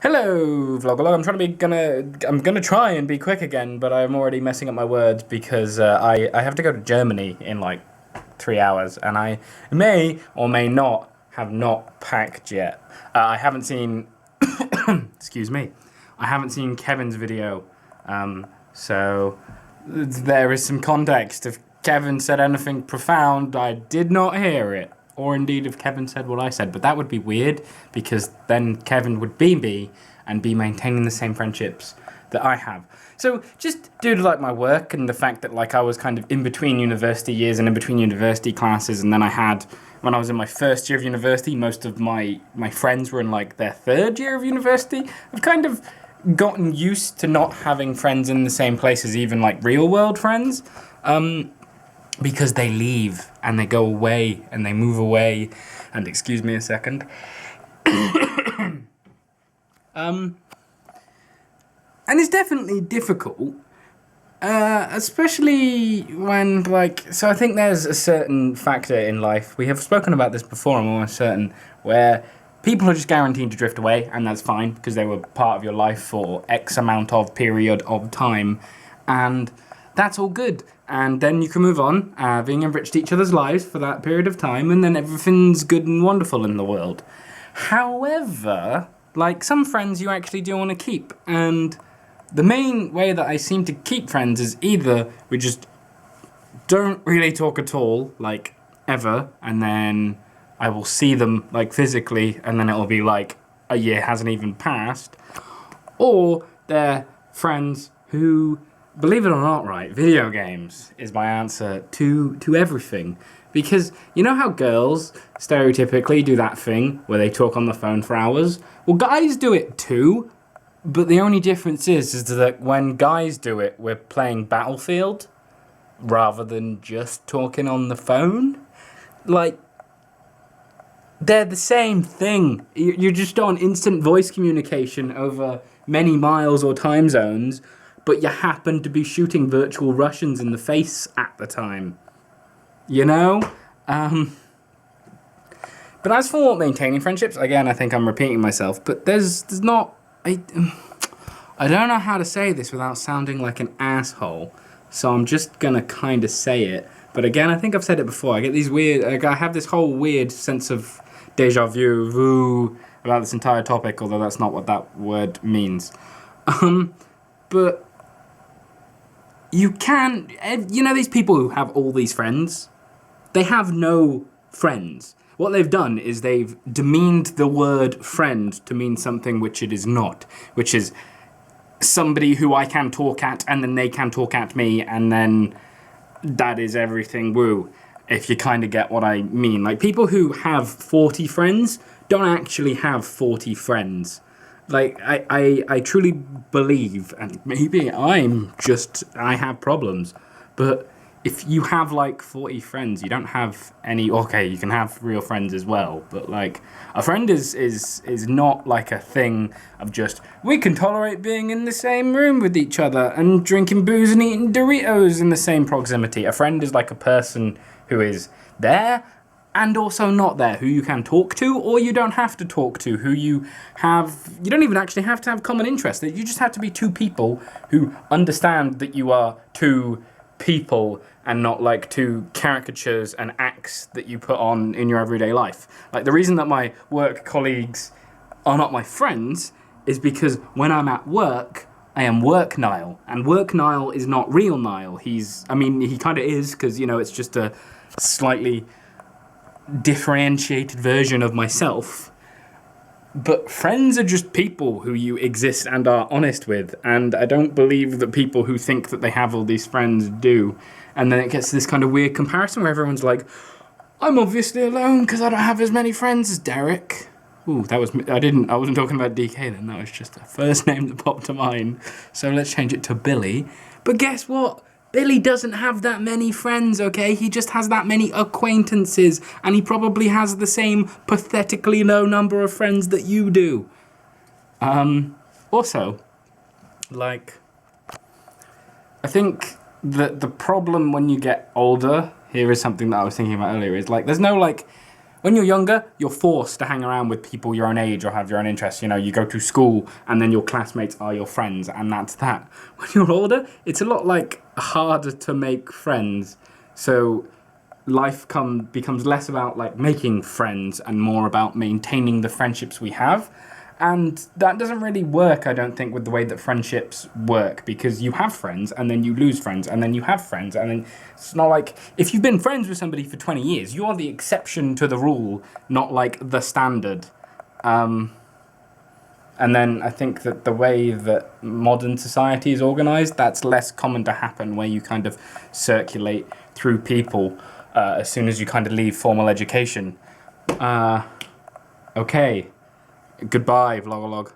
Hello, Vlogalogue. I'm gonna try and be quick again, but I'm already messing up my words because I have to go to Germany in like 3 hours, and I may or may not have not packed yet. I haven't seen, excuse me, I haven't seen Kevin's video, so there is some context. If Kevin said anything profound, I did not hear it. Or indeed if Kevin said what I said, but that would be weird because then Kevin would be me and be maintaining the same friendships that I have. So just due to like my work and the fact that like I was kind of in between university years and in between university classes, and then when I was in my first year of university, most of my friends were in like their third year of university. I've kind of gotten used to not having friends in the same places, even like real world friends. Because they leave and they go away and they move away, and excuse me a second. And it's definitely difficult, especially when so I think there's a certain factor in life, we have spoken about this before, I'm almost certain, where people are just guaranteed to drift away, and that's fine because they were part of your life for X amount of period of time, and that's all good. And then you can move on, being enriched each other's lives for that period of time, and then everything's good and wonderful in the world. However, like some friends you actually do want to keep, and the main way that I seem to keep friends is either we just don't really talk at all, like ever, and then I will see them like physically, and then it'll be like a year hasn't even passed, or they're friends who, believe it or not, right, video games is my answer to everything. Because you know how girls stereotypically do that thing where they talk on the phone for hours? Well, guys do it too, but the only difference is that when guys do it, we're playing Battlefield rather than just talking on the phone. Like, they're the same thing. You're just on instant voice communication over many miles or time zones, but you happen to be shooting virtual Russians in the face at the time. You know? But as for maintaining friendships, again, I think I'm repeating myself, but there's not... I don't know how to say this without sounding like an asshole, so I'm just gonna kind of say it. But again, I think I've said it before, I get these weird... I have this whole weird sense of déjà vu about this entire topic, although that's not what that word means. But you can, you know, these people who have all these friends, they have no friends. What they've done is they've demeaned the word friend to mean something which it is not, which is somebody who I can talk at, and then they can talk at me, and then that is everything, woo, if you kind of get what I mean. Like, people who have 40 friends don't actually have 40 friends. Like, I truly believe, and maybe I have problems, but if you have like 40 friends, you don't have any, okay, you can have real friends as well, but like, a friend is not like a thing of just, we can tolerate being in the same room with each other and drinking booze and eating Doritos in the same proximity. A friend is like a person who is there and also not there, who you can talk to or you don't have to talk to, who you don't even actually have to have common interests. You just have to be two people who understand that you are two people and not like two caricatures and acts that you put on in your everyday life. Like, the reason that my work colleagues are not my friends is because when I'm at work, I am work Niall, and work Niall is not real Niall. He kind of is, because, you know, it's just a slightly differentiated version of myself, but friends are just people who you exist and are honest with, and I don't believe that people who think that they have all these friends do. And then it gets to this kind of weird comparison where everyone's like, I'm obviously alone because I don't have as many friends as Derek. Ooh, I wasn't talking about DK then, that was just the first name that popped to mind, so let's change it to Billy. But guess what? Billy doesn't have that many friends, okay? He just has that many acquaintances, and he probably has the same pathetically low number of friends that you do. Also, like, I think that the problem when you get older, here is something that I was thinking about earlier, is like, there's no like When you're younger, you're forced to hang around with people your own age or have your own interests. You know, you go to school and then your classmates are your friends, and that's that. When you're older, it's a lot like harder to make friends. So life becomes less about like making friends and more about maintaining the friendships we have. And that doesn't really work, I don't think, with the way that friendships work, because you have friends and then you lose friends and then you have friends, and then it's not like if you've been friends with somebody for 20 years, you are the exception to the rule, not like the standard. And then I think that the way that modern society is organized, that's less common to happen, where you kind of circulate through people as soon as you kind of leave formal education. Okay. Goodbye, Vlogalogue.